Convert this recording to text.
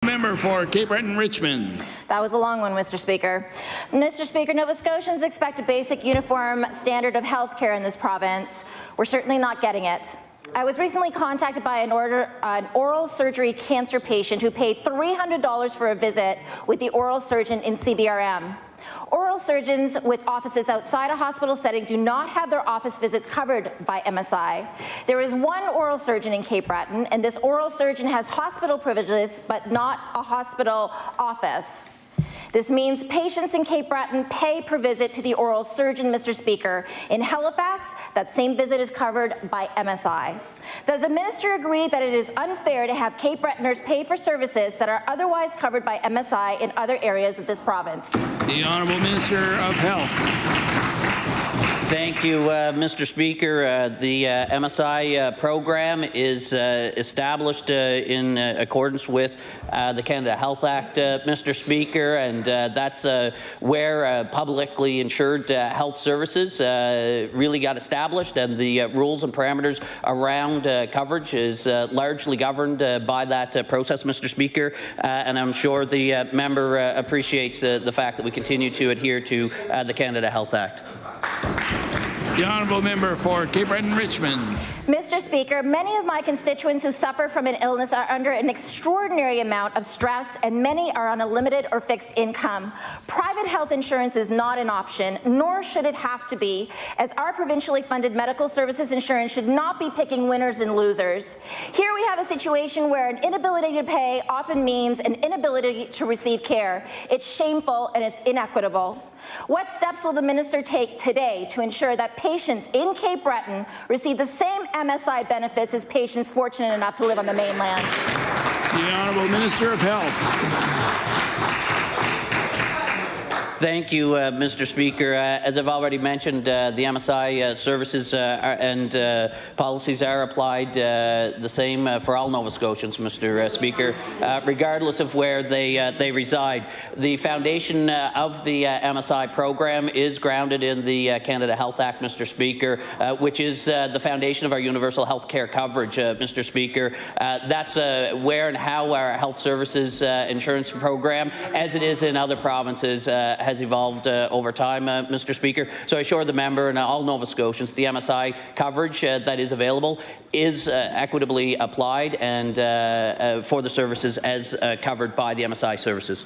Member for Cape Breton Richmond. That was a long one, Mr. Speaker. Mr. Speaker, Nova Scotians expect a basic uniform standard of health care in this province. We're certainly not getting it. I was recently contacted by an oral surgery cancer patient who paid $300 for a visit with the oral surgeon in CBRM. Oral surgeons with offices outside a hospital setting do not have their office visits covered by MSI. There is one oral surgeon in Cape Breton, and this oral surgeon has hospital privileges but not a hospital office. This means patients in Cape Breton pay per visit to the oral surgeon, Mr. Speaker. In Halifax, that same visit is covered by MSI. Does the minister agree that it is unfair to have Cape Bretoners pay for services that are otherwise covered by MSI in other areas of this province? The Honourable Minister of Health. Thank you, Mr. Speaker. The MSI program is established in accordance with the Canada Health Act, Mr. Speaker, and that's where publicly insured health services really got established, and the rules and parameters around coverage is largely governed by that process, Mr. Speaker, and I'm sure the member appreciates the fact that we continue to adhere to the Canada Health Act. The Honourable Member for Cape Breton Richmond. Mr. Speaker, many of my constituents who suffer from an illness are under an extraordinary amount of stress, and many are on a limited or fixed income. Private health insurance is not an option, nor should it have to be, as our provincially funded medical services insurance should not be picking winners and losers. Here we have a situation where an inability to pay often means an inability to receive care. It's shameful and it's inequitable. What steps will the minister take today to ensure that patients in Cape Breton receive the same MSI benefits as patients fortunate enough to live on the mainland? The Honourable Minister of Health. Thank you, Mr. Speaker. As I've already mentioned, the MSI services and policies are applied the same for all Nova Scotians, Mr. Speaker, regardless of where they reside. The foundation of the MSI program is grounded in the Canada Health Act, Mr. Speaker, which is the foundation of our universal health care coverage, Mr. Speaker. That's where and how our health services insurance program, as it is in other provinces, has evolved over time, Mr. Speaker. So I assure the member and all Nova Scotians the MSI coverage that is available is equitably applied and for the services as covered by the MSI services.